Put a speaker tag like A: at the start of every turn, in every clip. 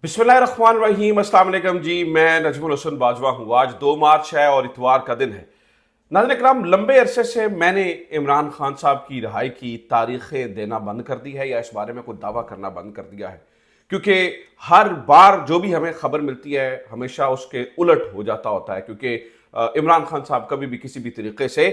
A: बिस्मिल्लाहिर्रहमानिर्रहीम, अस्सलाम वालेकुम जी। मैं नजमुल हसन बाजवा हूँ। आज 2 मार्च है और इतवार का दिन है। नाज़रीन इकराम, लंबे अरसे से मैंने इमरान खान साहब की रिहाई की तारीखें देना बंद कर दी है या इस बारे में कोई दावा करना बंद कर दिया है, क्योंकि हर बार जो भी हमें खबर मिलती है हमेशा उसके उलट हो जाता होता है। क्योंकि इमरान खान साहब कभी भी किसी भी तरीके से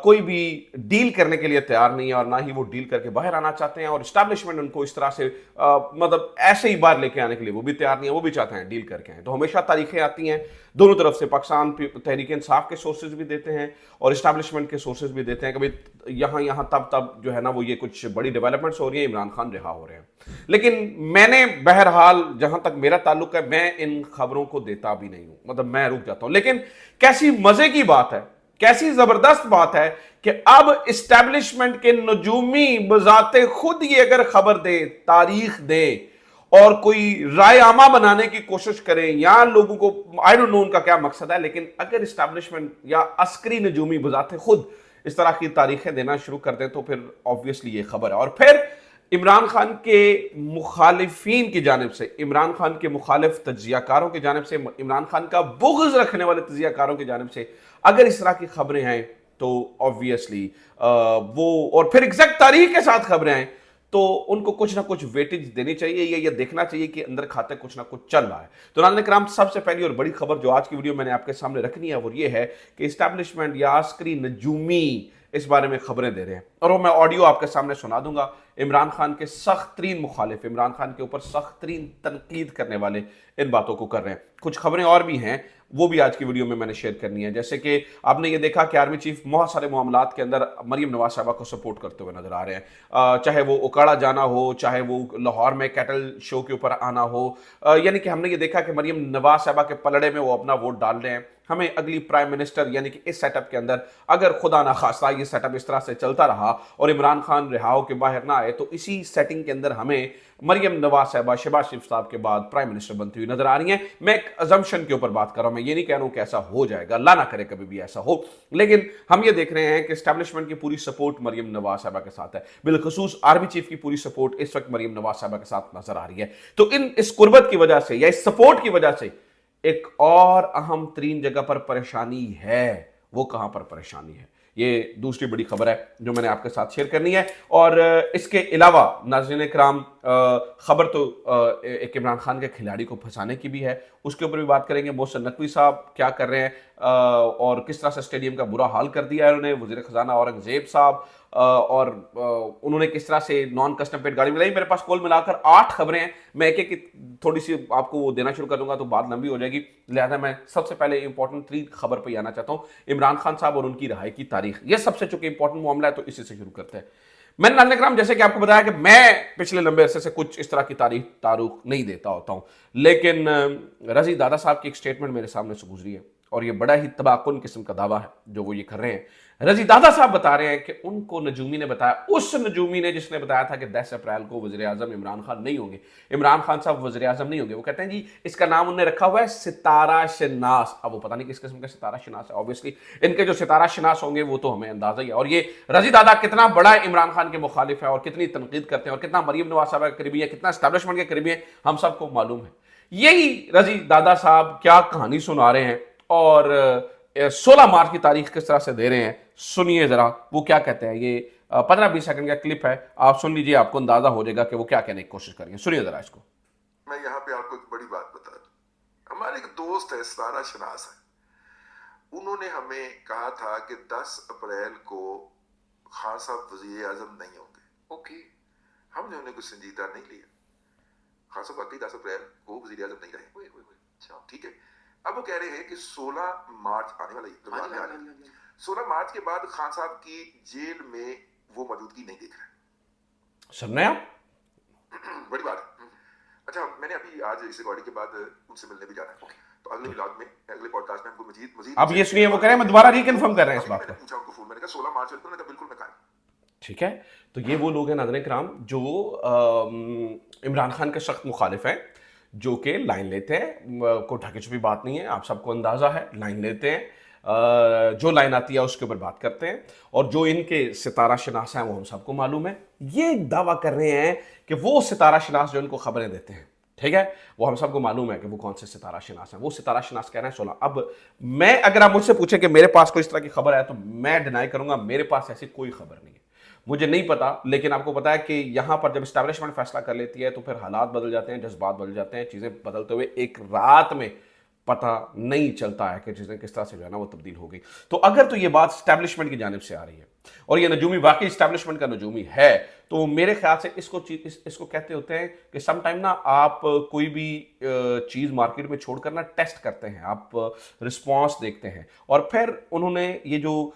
A: कोई भी डील करने के लिए तैयार नहीं है और ना ही वो डील करके बाहर आना चाहते हैं, और इस्टेब्लिशमेंट उनको इस तरह से मतलब ऐसे ही बाहर लेके आने के लिए वो भी तैयार नहीं है। वो भी चाहते हैं डील करके आए। तो हमेशा तारीखें आती हैं दोनों तरफ से। पाकिस्तान तहरीक इंसाफ के सोर्सेज भी देते हैं और इस्टेब्लिशमेंट के सोर्सेज भी देते हैं। कभी यहाँ यहाँ तब जो है ना वो ये कुछ बड़ी डेवलपमेंट्स हो रही हैं, इमरान खान रिहा हो रहे हैं। लेकिन मैंने बहरहाल जहां तक मेरा ताल्लुक है, मैं इन खबरों को देता भी नहीं हूं। मतलब मैं रुक जाता हूं। लेकिन कैसी मजे की बात है, कैसी जबरदस्त बात है कि अब इस्टेब्लिशमेंट के नजूमी बजाते खुद ये अगर खबर दे, तारीख दे और कोई राय आमा बनाने की कोशिश करें या लोगों को, आई डोंट नो उनका क्या मकसद है, लेकिन अगर इस्टेब्लिशमेंट या अस्करी नजूमी बजाते खुद इस तरह की तारीखें देना शुरू कर दें तो फिर ऑब्वियसली ये खबर है। और फिर इमरान खान के मुखालिफिन की जानिब से, इमरान खान के मुखालिफ तज्जियाकारों की जानिब से, इमरान खान का बुग़्ज़ रखने वाले तज्जियाकारों की जानिब से अगर इस तरह की खबरें आए तो ऑब्वियसली वो, और फिर एग्जैक्ट तारीख के साथ खबरें आए तो उनको कुछ ना कुछ वेटेज देनी चाहिए या ये देखना चाहिए कि अंदर खाते कुछ ना कुछ चल रहा है। तो नाज़रीन किराम, सबसे पहली और बड़ी खबर जो आज की वीडियो मैंने आपके सामने रखनी है वो ये है कि इस्टेब्लिशमेंट या अस्करी नजूमी इस बारे में खबरें दे रहे हैं, और वो मैं ऑडियो आपके सामने सुना दूंगा। इमरान खान के सख्त तरीन मुखालिफ, इमरान खान के ऊपर सख्त तरीन तनकीद करने वाले इन बातों को कर रहे हैं। कुछ खबरें और भी हैं, वो भी आज की वीडियो में मैंने शेयर करनी है। जैसे कि आपने ये देखा कि आर्मी चीफ बहुत सारे मामलात के अंदर मरीम नवाज साहबा को सपोर्ट करते हुए नजर आ रहे हैं। चाहे वो उकाड़ा जाना हो, चाहे वो लाहौर में कैटल शो के ऊपर आना हो, यानी कि हमने ये देखा कि मरीम नवाज साहबा के पलड़े में वो अपना वोट डाल रहे हैं। हमें अगली प्राइम मिनिस्टर यानी कि इस सेटअप के अंदर अगर खुदा ना खास्ता ये सेटअप इस तरह से चलता रहा और इमरान खान रिहाओ के बाहर ना आए तो इसी सेटिंग के अंदर हमें मरियम नवाज साहबा शहबाज शरीफ साहब के बाद प्राइम मिनिस्टर बनती हुई नजर आ रही हैं। मैं एक अजम्पशन के ऊपर बात कर रहा हूं, मैं ये नहीं कह रहा हूं कि ऐसा हो जाएगा, अल्लाह ना करे कभी भी ऐसा हो, लेकिन हम ये देख रहे हैं कि एस्टेब्लिशमेंट की पूरी सपोर्ट मरियम नवाज साहबा के साथ है। बिलखसूस आर्मी चीफ की पूरी सपोर्ट इस वक्त मरियम नवाज साहबा के साथ नजर आ रही है। तो इस कुर्बत की वजह से या इस सपोर्ट की वजह से एक और अहम तरीन जगह पर परेशानी है। वो कहां पर परेशानी है, ये दूसरी बड़ी खबर है जो मैंने आपके साथ शेयर करनी है। और इसके अलावा नाज़रीन इकराम, खबर तो एक इमरान खान के खिलाड़ी को फंसाने की भी है, उसके ऊपर भी बात करेंगे। मोहसिन नकवी साहब क्या कर रहे हैं और किस तरह से स्टेडियम का बुरा हाल कर दिया है उन्होंने। वज़ीर ख़जाना औरंगज़ेब साहब और उन्होंने किस तरह से नॉन कस्टम पेड गाड़ी मिलाई। मेरे पास कुल मिलाकर 8 खबरें हैं। मैं एक एक थोड़ी सी आपको वो देना शुरू कर दूंगा तो बात लंबी हो जाएगी, लिहाजा मैं सबसे पहले इंपॉर्टेंट 3 खबर पर आना चाहता हूँ, इमरान खान साहब और उनकी रिहाई की तारीख। ये सबसे चूंकि इंपॉर्टेंट मामला है तो इसी से शुरू करते हैं। मैंने नाज़रीन इकराम जैसे कि आपको बताया कि मैं पिछले लंबे अरसे से कुछ इस तरह की तारुख नहीं देता होता हूं, लेकिन रजी दादा साहब की एक स्टेटमेंट मेरे सामने से गुजरी है और ये बड़ा ही तबाहकुन किस्म का दावा है जो वो ये कर रहे हैं। रजी दादा साहब बता रहे हैं कि उनको नजूमी ने बताया, उस नजूमी ने जिसने बताया था कि 10 अप्रैल को वज़ीर आज़म इमरान खान नहीं होंगे, इमरान खान साहब वज़ीर आज़म नहीं होंगे। वो कहते हैं जी इसका नाम उन्होंने रखा हुआ है सितारा शनास। अब वो पता नहीं किस किस्म का सितारा शनास है। ऑब्वियसली इनके जो सितारा शनास होंगे वो तो हमें अंदाजा ही है। और ये रजी दादा कितना बड़ा इमरान खान के मुखालिफ है और कितनी तनकीद करते हैं और कितना मरियम नवाज साहब के करीबी है, कितना एस्टेब्लिशमेंट के करीबी है, हम सबको मालूम है। यही रजी दादा साहब क्या कहानी सुना रहे हैं और 16 मार्च की तारीख किस तरह से दे रहे हैं, सुनिए जरा वो क्या कहते हैं। ये 15-20 सेकंड का क्लिप है, आप सुन लीजिए, आपको अंदाजा हो जाएगा कि वो क्या कहने की कोशिश करेंगे। सुनिए जरा इसको।
B: मैं यहाँ पे आपको एक बड़ी बात बता दूं। हमारे एक दोस्त है, सारा शनास है, उन्होंने हमें कहा था कि 10 अप्रैल को खान साहब वजीर आजम नहीं होंगे। ओके, हमने उन्हें कुछ संजीदा नहीं लिया। खान साहब वाकई 10 अप्रैल को वजीर आजम नहीं रहे। अच्छा ठीक है। अब वो कह रहे हैं कि 16 मार्च आने वाला है, 16 मार्च के बाद खान साहब की जेल में वो मौजूदगी नहीं देख रहे।
A: सुन रहे हैं आप?
B: बड़ी बात है। अच्छा, मैंने अभी आज इस रिकॉर्डिंग के बाद उनसे मिलने भी जाना है। तो अगले व्लॉग में, अगले पॉडकास्ट में हमको मजीद
A: अब ये सुनिए, वो कह रहे हैं, मैं दोबारा रिकन्फर्म कर रहे हैं इस बात को।
B: पूछा उनको फोन, मैंने कहा 16 मार्च बिल्कुल, मैंने कहा बिल्कुल मैं कायम।
A: ठीक है, तो ये वो लोग हैं नाज़रीन इकराम जो इमरान खान के सख्त मुखालिफ हैं, जो कि लाइन लेते हैं, कोई ढाके छुपी बात नहीं है, आप सबको अंदाजा है, लाइन लेते हैं, जो लाइन आती है उसके ऊपर बात करते हैं, और जो इनके सितारा शनास हैं वो हम सबको मालूम है। ये दावा कर रहे हैं कि वो सितारा शनास जो इनको खबरें देते हैं, ठीक है, वो हम सबको मालूम है कि वो कौन से सितारा शनास हैं। वो सितारा शनास कह रहे हैं 16। अब मैं, अगर आप मुझसे पूछें कि मेरे पास कोई इस तरह की खबर है, तो मैं डिनाई करूंगा, मेरे पास ऐसी कोई खबर नहीं है, मुझे नहीं पता। लेकिन आपको पता है कि यहां पर जब एस्टैब्लिशमेंट फैसला कर लेती है तो फिर हालात बदल जाते हैं, जज्बात बदल जाते हैं, चीजें बदलते हुए एक रात में पता नहीं चलता है कि चीजें किस तरह से जो है ना वो तब्दील हो गई। तो अगर तो ये बात एस्टैब्लिशमेंट की जानिब से आ रही है और ये नजूमी वाकई एस्टैब्लिशमेंट का नजूमी है, तो मेरे ख्याल से इसको कहते होते हैं कि समटाइम ना आप कोई भी चीज़ मार्केट में छोड़कर ना टेस्ट करते हैं, आप रिस्पॉन्स देखते हैं। और फिर उन्होंने ये जो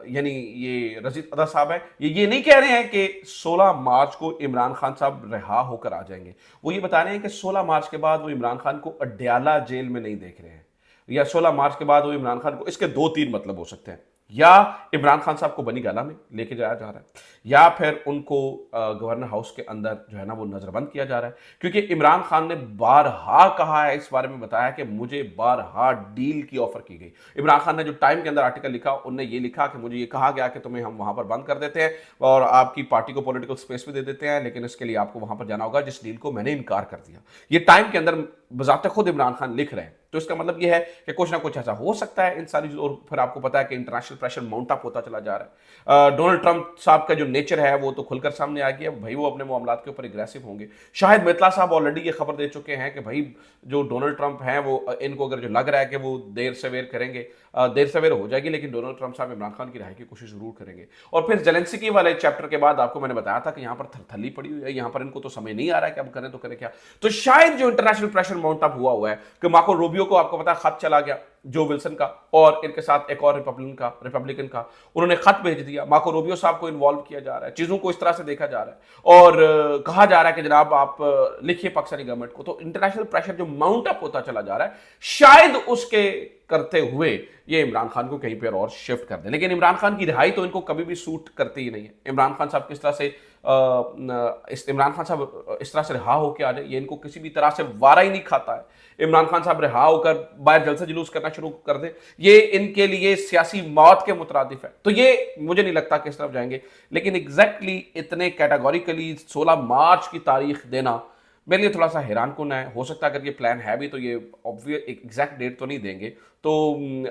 A: यानी ये रजीद अदा साहब है, ये नहीं कह रहे हैं कि 16 मार्च को इमरान खान साहब रिहा होकर आ जाएंगे, वो ये बता रहे हैं कि 16 मार्च के बाद वो इमरान खान को अडयाला जेल में नहीं देख रहे हैं, या 16 मार्च के बाद वो इमरान खान को, इसके दो तीन मतलब हो सकते हैं, या इमरान खान साहब को बनी गाला में लेके जाया जा रहा है, या फिर उनको गवर्नर हाउस के अंदर जो है ना वो नजरबंद किया जा रहा है। क्योंकि इमरान खान ने बारहा कहा है, इस बारे में बताया कि मुझे बारहा डील की ऑफर की गई। इमरान खान ने जो टाइम के अंदर आर्टिकल लिखा, उनने ये लिखा कि मुझे ये कहा गया कि तुम्हें हम वहां पर बंद कर देते हैं और आपकी पार्टी को पॉलिटिकल स्पेस भी दे देते हैं, लेकिन इसके लिए आपको वहां पर जाना होगा, जिस डील को मैंने इनकार कर दिया। ये टाइम के अंदर बजाते खुद इमरान खान लिख रहे हैं। तो इसका मतलब यह है कि कुछ ना कुछ ऐसा हो सकता है इन सारी चीज़ों। और फिर आपको पता है कि इंटरनेशनल प्रेशर माउंट अप होता चला जा रहा है। डोनाल्ड ट्रंप साहब का जो नेचर है वो तो खुलकर सामने आ गया, भाई वो अपने मामलात के ऊपर एग्रेसिव होंगे। शाहिद मित्तला साहब ऑलरेडी ये खबर दे चुके हैं कि भाई जो डोनाल्ड ट्रंप हैं वो, इनको अगर जो लग रहा है कि वो देर सवेर करेंगे, देर सवेर हो जाएगी, लेकिन डोनाल्ड ट्रंप साहब इमरान खान की रिहाई की कोशिश जरूर करेंगे। और फिर जेलेंस्की वाले चैप्टर के बाद आपको मैंने बताया था कि यहाँ पर थरथली पड़ी हुई है, यहाँ पर इनको तो समय नहीं आ रहा है कि अब करें तो करें क्या। तो शायद जो इंटरनेशनल प्रेशर माउंट अप हुआ है कि मार्को रूबियो को आपको पता है खत चला गया जो विल्सन का, और इनके साथ एक और रिपब्लिकन का उन्होंने खत भेज दिया। मार्को रूबियो साहब को इन्वॉल्व किया जा रहा है, चीजों को इस तरह से देखा जा रहा है और कहा जा रहा है कि जनाब आप लिखिए पाकिस्तानी गवर्नमेंट को। तो इंटरनेशनल प्रेशर जो माउंट अप होता चला जा रहा है, शायद उसके करते हुए ये इमरान खान को कहीं पर और शिफ्ट कर दे। लेकिन इमरान खान की रिहाई तो इनको कभी भी सूट करती ही नहीं है। इमरान खान साहब किस तरह से इमरान खान साहब इस तरह से रिहा होकर आ जाए, ये इनको किसी भी तरह से वारा ही नहीं खाता है। इमरान खान साहब रिहा होकर बाहर जलसा जुलूस करना शुरू कर दे, ये इनके लिए सियासी मौत के मुतरादिफ है। तो ये मुझे नहीं लगता कि इस तरफ जाएंगे। लेकिन एग्जैक्टली इतने कैटेगोरिकली 16 मार्च की तारीख देना मेरे लिए थोड़ा सा हैरान कुन है। हो सकता है अगर ये प्लान है भी तो ये ऑब्वियस एग्जैक्ट डेट तो नहीं देंगे। तो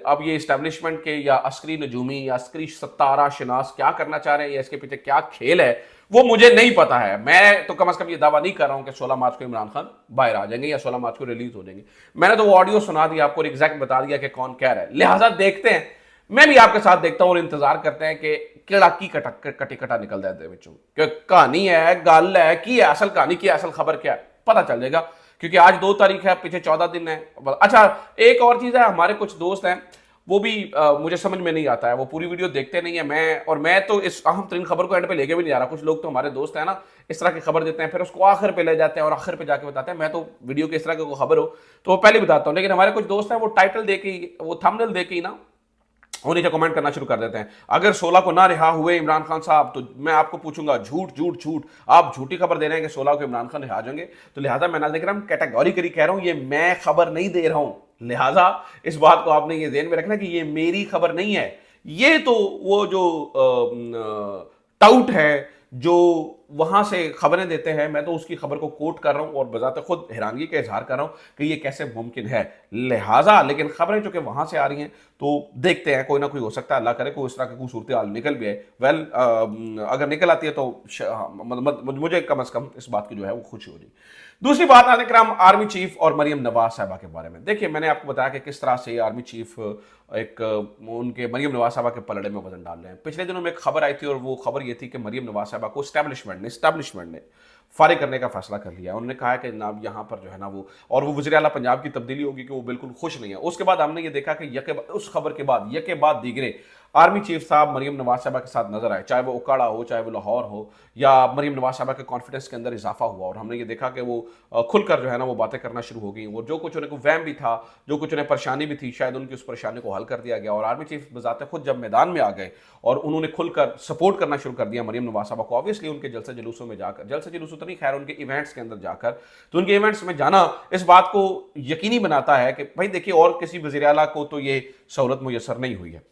A: अब ये इस्टेब्लिशमेंट के या अस्करी नजूमी या अस्करी सत्तारा शनास क्या करना चाह रहे हैं या इसके पीछे क्या खेल है वो मुझे नहीं पता है। मैं तो कम से कम ये दावा नहीं कर रहा हूं कि 16 मार्च को इमरान खान बाहर आ जाएंगे या 16 मार्च को रिलीज हो जाएंगे। मैंने तो वो ऑडियो सुना दिया आपको, एग्जैक्ट बता दिया कि कौन कह रहा है। लिहाजा देखते हैं, मैं भी आपके साथ देखता हूं और इंतजार करते हैं कि केड़ा की कटी कटा निकल जाए कि कहानी है, गल है की है, असल कहानी की है, असल खबर क्या है, पता चल जाएगा। क्योंकि आज 2 तारीख है, पीछे 14 दिन है। अच्छा, एक और चीज है, हमारे कुछ दोस्त हैं वो भी मुझे समझ में नहीं आता है, वो पूरी वीडियो देखते नहीं है। मैं तो इस अहम तरीन खबर को एंड पे लेके भी नहीं आ रहा। कुछ लोग तो हमारे दोस्त हैं ना, इस तरह की खबर देते हैं फिर उसको आखिर पे ले जाते हैं और आखिर पे जाके बताते हैं। मैं तो वीडियो के इस तरह की कोई खबर हो तो वो पहले बताता हूँ, लेकिन हमारे कुछ दोस्त हैं वो टाइटल देके ही, वो थंबनेल देके ही ना वो नीचे कमेंट करना शुरू कर देते हैं। अगर 16 को ना रिहा हुए इमरान खान साहब तो मैं आपको पूछूंगा, झूठ झूठ झूठ, आप झूठी खबर दे रहे हैं कि 16 को इमरान खान रिहा जाएंगे। तो लिहाजा मैं ना देख रहा हूं, कैटेगोरिकली कह रहा हूं, ये मैं खबर नहीं दे रहा हूं। लिहाजा इस बात को आपने ये ध्यान में रखना कि ये मेरी खबर नहीं है। ये तो वो जो टाउट है जो वहां से खबरें देते हैं, मैं तो उसकी खबर को कोट कर रहा हूं और बजाते खुद हैरानगी का इजहार कर रहा हूं कि ये कैसे मुमकिन है। लिहाजा लेकिन खबरें जो कि वहां से आ रही हैं तो देखते हैं, कोई ना कोई हो सकता है, अल्लाह करे कोई इस तरह की कोई सूरत हाल निकल भी है। वेल अगर निकल आती है तो मुझे कम से कम इस बात की जो है वो खुशी हो जाएगी। दूसरी बात आने क्रम आर्मी चीफ और मरियम नवाज साहबा के बारे में। देखिए, मैंने आपको बताया कि किस तरह से आर्मी चीफ उनके मरियम नवाज साहबा के पलड़े में वजन डाल रहे हैं। पिछले दिनों में एक खबर आई थी और वो खबर ये थी कि मरियम नवाज साहबा को एस्टैब्लिशमेंट ने फारिग करने का फैसला कर लिया। उन्होंने कहा कि जनाब यहाँ पर जो है ना वो, और वो वज़ीर आला पंजाब की तब्दीली होगी कि वो बिल्कुल खुश नहीं है। उसके बाद हमने ये देखा कि उस खबर के बाद यके बाद दीगरे आर्मी चीफ साहब मरियम नवाज साहबा के साथ नजर आए, चाहे वो उकाड़ा हो, चाहे वो लाहौर हो, या मरियम नवाज साहबा के कॉन्फिडेंस के अंदर इजाफा हुआ और हमने ये देखा कि वो खुलकर जो है ना वो बातें करना शुरू हो गई। और जो कुछ उन्हें वहम भी था, जो कुछ उन्हें परेशानी भी थी, शायद उनकी उस परेशानी को हल कर दिया गया। और आर्मी चीफ बजाते खुद जब मैदान में आ गए और उन्होंने खुलकर सपोर्ट करना शुरू कर दिया मरियम नवाज साहबा को, ऑब्वियसली उनके जलसे जुलूसों में जाकर, जलसे जुलूसों तो नहीं खैर, उनके इवेंट्स के अंदर जाकर, तो उनके इवेंट्स में जाना इस बात को यकीनी बनाता है कि भाई देखिए और किसी वज़ीर आला को तो ये सहूलत मुयसर नहीं हुई है।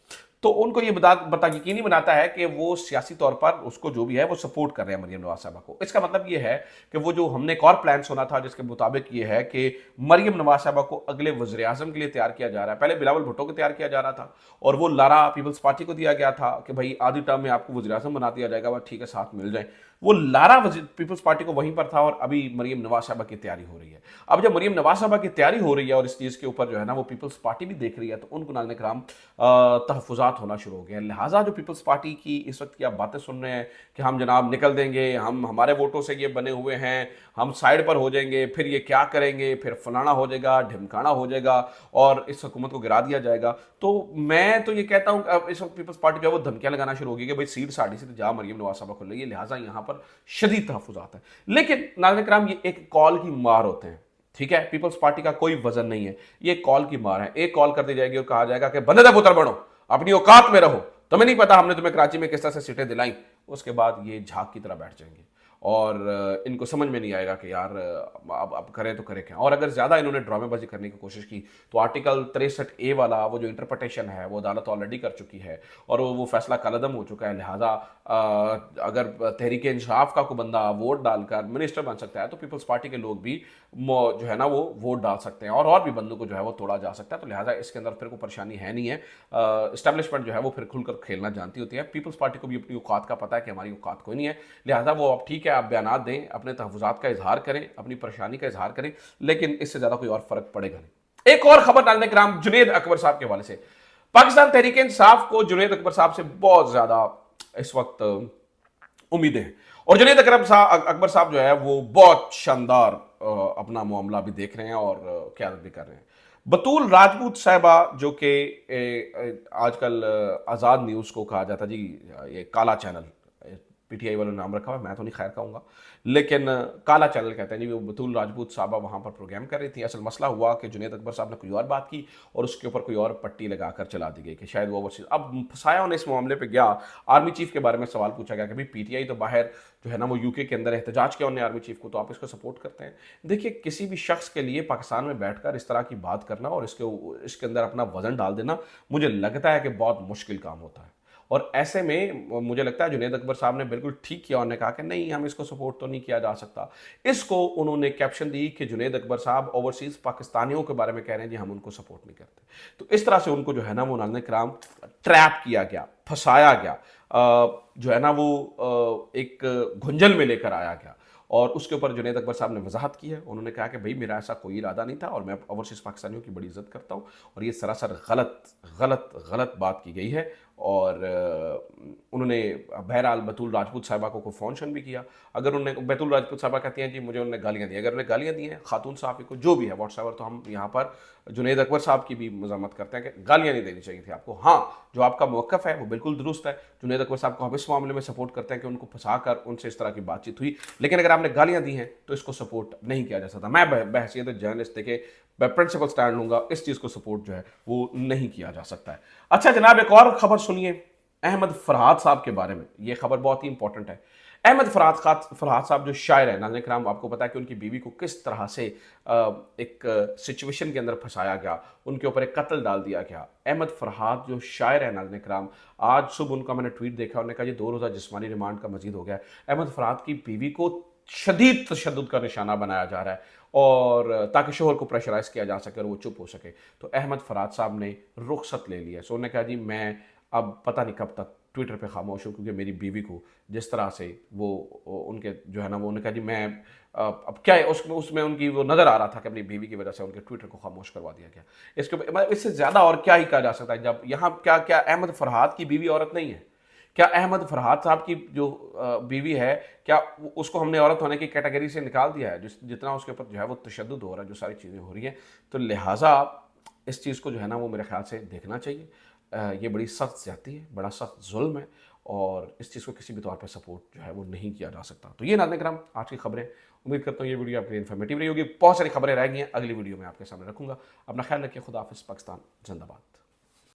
A: तो उनको ये बता यकीनी बनाता है कि वो सियासी तौर पर उसको जो भी है वो सपोर्ट कर रहे हैं मरियम नवाज साहबा को। इसका मतलब ये है कि वो जो हमने एक और प्लान सुना था जिसके मुताबिक ये है कि मरियम नवाज साहबा को अगले वज़ीर आज़म के लिए तैयार किया जा रहा है। पहले बिलावल भुट्टो को तैयार किया जा रहा था और वो लारा पीपल्स पार्टी को दिया गया था कि भाई आधी टर्म में आपको वज़ीर आज़म बना दिया जाएगा, वह ठीक है साथ मिल जाए। वो लारा पीपल्स पार्टी को वहीं पर था और अभी मरियम नवाज साहबा की तैयारी हो रही है। अब जब मरियम नवाज साहबा की तैयारी हो रही है और इस चीज़ के ऊपर जो है ना वो पीपल्स पार्टी भी देख रही है, तो उनको नाज़रीन कराम तहफ़्फ़ुज़ात होना शुरू हो गए हैं। लिहाजा जो पीपल्स पार्टी की इस वक्त की आप बातें सुन रहे हैं कि हम जनाब निकल देंगे, हम हमारे वोटों से ये बने हुए हैं, हम साइड पर हो जाएंगे, फिर ये क्या करेंगे, फिर फलाना हो जाएगा, ढिमकाना हो जाएगा और इस हुकूमत को गिरा दिया जाएगा। तो मैं तो ये कहता हूँ अब इस वक्त पीपल्स पार्टी जो है वो धमकियां लगाना शुरू होगी कि भाई सीट साड़ी से जा मरियम नवाज साहबा को लगी, लिहाजा यहाँ पर शदीद तहफ़्फ़ुज़ात है। लेकिन नाज़रीन कराम ये एक कॉल की मार होते हैं, ठीक है। पीपल्स पार्टी का कोई वजन नहीं है, ये कॉल की मार है। एक कॉल कर दी जाएगी और कहा जाएगा कि बंदे दा पुत्र बनो, अपनी औकात में रहो, तुम्हें नहीं पता हमने तुम्हें कराची में किस तरह से सीटें दिलाई। उसके बाद ये झाग की तरह बैठ जाएंगे और इनको समझ में नहीं आएगा कि यार अब करें तो करें क्या। और अगर ज़्यादा इन्होंने ड्रामेबाजी करने की कोशिश की तो आर्टिकल 63A वाला वो जो इंटरप्रटेशन है वो अदालत ऑलरेडी कर चुकी है और वो फैसला कलअदम हो चुका है। लिहाजा अगर तहरीक इंसाफ का कोई बंदा वोट डालकर मिनिस्टर बन सकता है तो पीपल्स पार्टी के लोग भी जो है ना वो वोट डाल सकते हैं और भी बंदों को जो है वो तोड़ा जा सकता है। तो लिहाजा इसके अंदर फिर कोई परेशानी है नहीं है। इस्टेब्लिशमेंट जो है वो फिर खुलकर खेलना जानती होती है। पीपल्स पार्टी को भी अपनी औकात का पता है कि हमारी औकात कोई नहीं है, लिहाजा वो अब ठीक है आप बयान दें, अपने तहफ़्फ़ुज़ात का इजहार करें, अपनी परेशानी का इजहार करें, लेकिन इससे ज़्यादा कोई और फ़र्क पड़ेगा नहीं। एक और खबर डालने के नाम जुनैद अकबर साहब के हवाले से, पाकिस्तान तहरीक इंसाफ को जुनैद अकबर साहब से बहुत ज़्यादा इस वक्त उम्मीदें हैं और जुनैद अकबर साहब जो है वो बहुत शानदार अपना मामला भी देख रहे हैं और क़यादत भी कर रहे हैं। बतूल राजपूत साहिबा जो कि आजकल आज़ाद न्यूज़ को कहा जाता जी ये काला चैनल, पीटीआई वालों ने नाम रखा हुआ है, मैं तो नहीं खैर कहूँगा, लेकिन काला चैनल कहते हैं जी। वो बतूल राजपूत साहबा वहाँ पर प्रोग्राम कर रही थी। असल मसला हुआ कि जुनैद अकबर साहब ने कोई और बात की और उसके ऊपर कोई और पट्टी लगाकर चला दी गई कि शायद वो ओवरसीज। अब फसाया उन्हें इस मामले पे गया, आर्मी चीफ के बारे में सवाल पूछा गया कि भाई पीटीआई तो बाहर जो है ना वो यूके के अंदर एहतजाज किया उन्हें आर्मी चीफ को, तो आप इसको सपोर्ट करते हैं। देखिए किसी भी शख्स के लिए पाकिस्तान में बैठकर इस तरह की बात करना और इसके अंदर अपना वजन डाल देना मुझे लगता है कि बहुत मुश्किल काम होता है। और ऐसे में मुझे लगता है जुनैद अकबर साहब ने बिल्कुल ठीक किया, उन्होंने कहा कि नहीं हम इसको सपोर्ट तो नहीं किया जा सकता। इसको उन्होंने कैप्शन दी कि जुनैद अकबर साहब ओवरसीज़ पाकिस्तानियों के बारे में कह रहे हैं जी हम उनको सपोर्ट नहीं करते। तो इस तरह से उनको जो है ना वो नाज़रीन कराम ट्रैप किया गया, फंसाया गया, जो है ना वो एक घुंझल में लेकर आया गया। और उसके ऊपर जुनैद अकबर साहब ने वजाहत की है। उन्होंने कहा कि भाई मेरा ऐसा कोई इरादा नहीं था और मैं ओवरसीज़ पाकिस्तानियों की बड़ी इज्जत करता हूँ और ये सरासर गलत गलत गलत बात की गई है। और उन्होंने बहरहाल बतूल राजपूत साहिबा को फ़ोन शोन भी किया। अगर उन्होंने बतूल राजपूत साहिबा कहती हैं जी मुझे उन्होंने गालियाँ दी, अगर उन्हें गालियाँ दी हैं खातून साहब को जो भी है व्हाट्सएवर, तो हम यहाँ पर जुनैद अकबर साहब की भी मज़म्मत करते हैं कि गालियाँ नहीं देनी चाहिए थी आपको। हाँ जो आपका मौक़िफ़ है वो बिल्कुल दुरुस्त है। जुनैद अकबर साहब को हम इस मामले में सपोर्ट करते हैं कि उनको फंसा कर उनसे इस तरह की बातचीत हुई, लेकिन अगर आपने गालियाँ दी हैं तो इसको सपोर्ट नहीं किया जा सकता। मैं बहैसियत जर्नलिस्ट के प्रिंसिपल स्टैंड लूँगा, इस चीज़ को सपोर्ट जो है वो नहीं किया जा सकता है। अच्छा जनाब एक और ख़बर सुनिए अहमद फरहाद साहब के बारे में। ये खबर बहुत ही इंपॉर्टेंट है। अहमद फरहाद साहब जो शायर है, नाज़रीन कराम आपको पता है कि उनकी बीवी को किस तरह से एक सिचुएशन के अंदर फंसाया गया, उनके ऊपर एक कत्ल डाल दिया गया। अहमद फरहाद जो शायर है नाज़रीन कराम, आज सुबह उनका मैंने ट्वीट देखा, उन्होंने कहा ये 2 रोज़ा जिस्मानी रिमांड का मजीद हो गया। अहमद फरहाद की बीवी को शदीद तशद्दुद का निशाना बनाया जा रहा है और ताकि शोहर को प्रेशराइज किया जा सके और वो चुप हो सके। तो अहमद फरहाद साहब ने रुखसत ले लिया। सो उन्होंने कहा जी मैं अब पता नहीं कब तक ट्विटर पे खामोश हूँ, क्योंकि मेरी बीवी को जिस तरह से वो उनके जो है ना वो उन्होंने कहा जी मैं अब क्या है उसमें उनकी वो नज़र आ रहा था कि अपनी बीवी की वजह से उनके ट्विटर को खामोश करवा दिया गया। इसके इससे ज़्यादा और क्या ही कहा जा सकता है। जब यहाँ क्या क्या अहमद फरहाद की बीवी औरत नहीं है? क्या अहमद फरहाद साहब की जो बीवी है क्या उसको हमने औरत होने की कैटेगरी से निकाल दिया है? जितना उसके ऊपर जो है वो तशद्दुद हो रहा है, जो सारी चीज़ें हो रही हैं, तो लिहाजा इस चीज़ को जो है ना वो मेरे ख्याल से देखना चाहिए। ये बड़ी सख्त ज़्यादती है, बड़ा सख्त जुल्म है और इस चीज़ को किसी भी तौर पर सपोर्ट जो है वो नहीं किया जा सकता। तो ये नाज़रीन कराम आज की खबरें, उम्मीद करता हूँ ये वीडियो आपके लिए इन्फॉर्मेटिव रही होगी। बहुत सारी खबरें रह गई हैं, अगली वीडियो में आपके सामने रखूँगा। अपना ख्याल रखिए, खुदा हाफिज़, पाकिस्तान जिंदाबाद।